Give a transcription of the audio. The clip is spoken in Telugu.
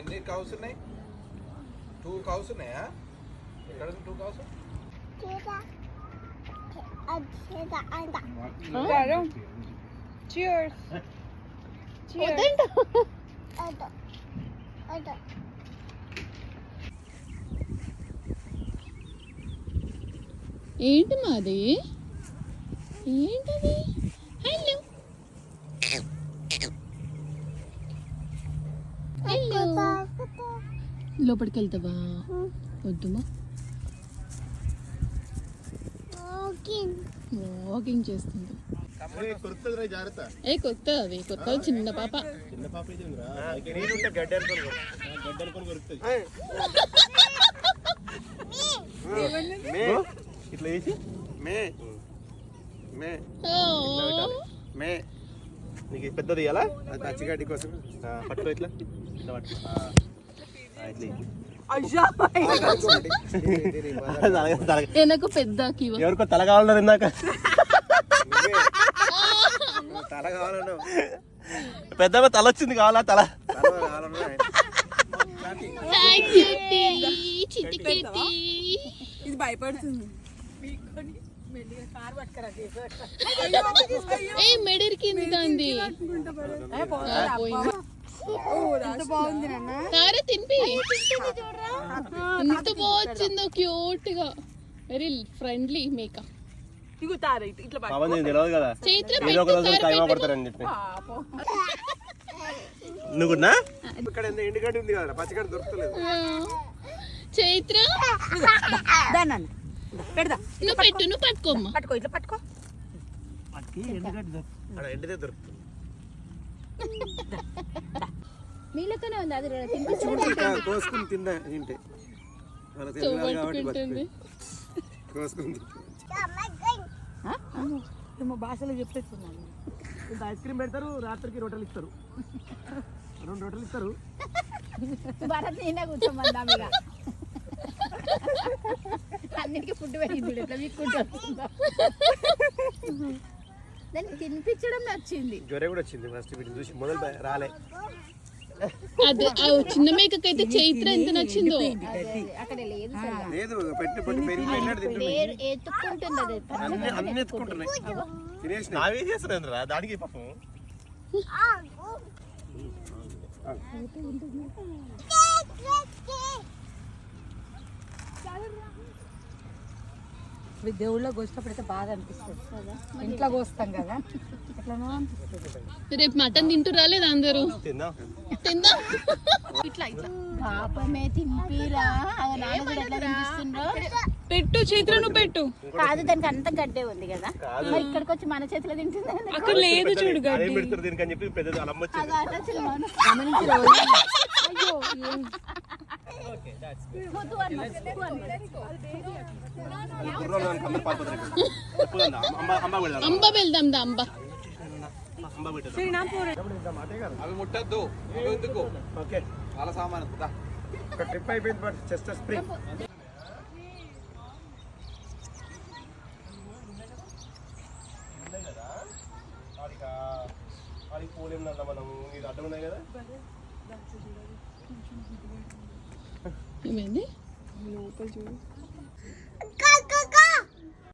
ఎన్ని కౌస్ ఉన్నాయి? 2 కౌస్ ఉన్నాయా? ఎక్కడ 2 కౌస్? Cheers. ఏంటి మాది? ఏంటది? హలో హలో, లోపలికి వెళ్తావా? వద్దుమా, వాకింగ్ చేస్తుంది. ఏ కొత్త అవి కొత్త చిన్న పాప. ఇట్లా వేసి మే నీకు పెద్దది ఇయ్యాలా? పచ్చిగడ్డి కోసం పట్టు ఇట్లా వెనక పెద్ద ఎవరికో తల కావాలన్నారు ఇందాక. తల కావాలన్నా పెద్ద తల వచ్చింది, కావాలా తల? ఇది భయపడుతుంది. మెడిరికింది దాంది. తారా తినిపి. ఎంత బాగా వచ్చిందో, క్యూట్ గా, వెరీ ఫ్రెండ్లీ మేకప్. నువ్వున్నా ఇక్కడ ఎండుగడ్డి ఉంది కదా, పచ్చిగడ్డి దొరుకుతలేదు. చైత్ర పెడదా, నువ్వు పెట్టు, నువ్వు పట్టుకోమ్మా. పట్టుకో, ఇట్లా పట్టుకో. ఎండితే దొరుకుతుంది. నీళ్ళతోనే ఉంది అది. కోసుకుని తిన్నా తింటే కోసుకుని భాషలో చెప్పేస్తున్నాను. ఇంత ఐస్ క్రీమ్ పెడతారు, రాత్రికి రొట్టెలు ఇస్తారు, 2 రొట్టెలు ఇస్తారు. భరత్ నేనే కూర్చోమన్నా మీద అన్నిటికీ ఫుడ్ పెట్టింది. ఎట్లా వీక్కుంటా దాన్ని తినిపించడం నచ్చింది. జ్వరం కూడా వచ్చింది ఫస్ట్ వీటిని చూసి, మొదలు రాలే. అది చిన్న మేకకి అయితే చైత్ర ఎంత నచ్చిందో. అక్కడ లేదు ఎత్తుకుంటుంది అది, అన్ని ఎత్తుకుంటున్నాయి. నావే చేస్తున్నా దానికి పాపం. దేవుళ్ళ కోసినప్పుడైతే బాగా అనిపిస్తుంది. ఇంట్లో కోస్తాం కదా, ఎట్లనో అనిపిస్తుంది. రేపు మటన్ తింటూ రాలేదు అందరూ? తిందా ఇట్లా ఇట్లా పాపమే తింపిరా. పెట్టు చైత్ర, నువ్వు పెట్టు. కాదు, దానికి అంత గడ్డే ఉంది కదా, మరి ఇక్కడికి వచ్చి మన చేతిలో తింటుంది. అక్కడ లేదు చూడు గడ్డి. అంబ వెళ్దాం దా, అంబ. అవి ముట్టద్దు, ఎందుకు? ఓకే, చాలా సామాన్ ట్రిప్ అయిపోయింది. బట్ చెస్ట్ స్ప్రింగ్ పోలేం మనం, ఇది అడ్డం ఉన్నాయి కదా. ఏమైంది? లోపల చూడు.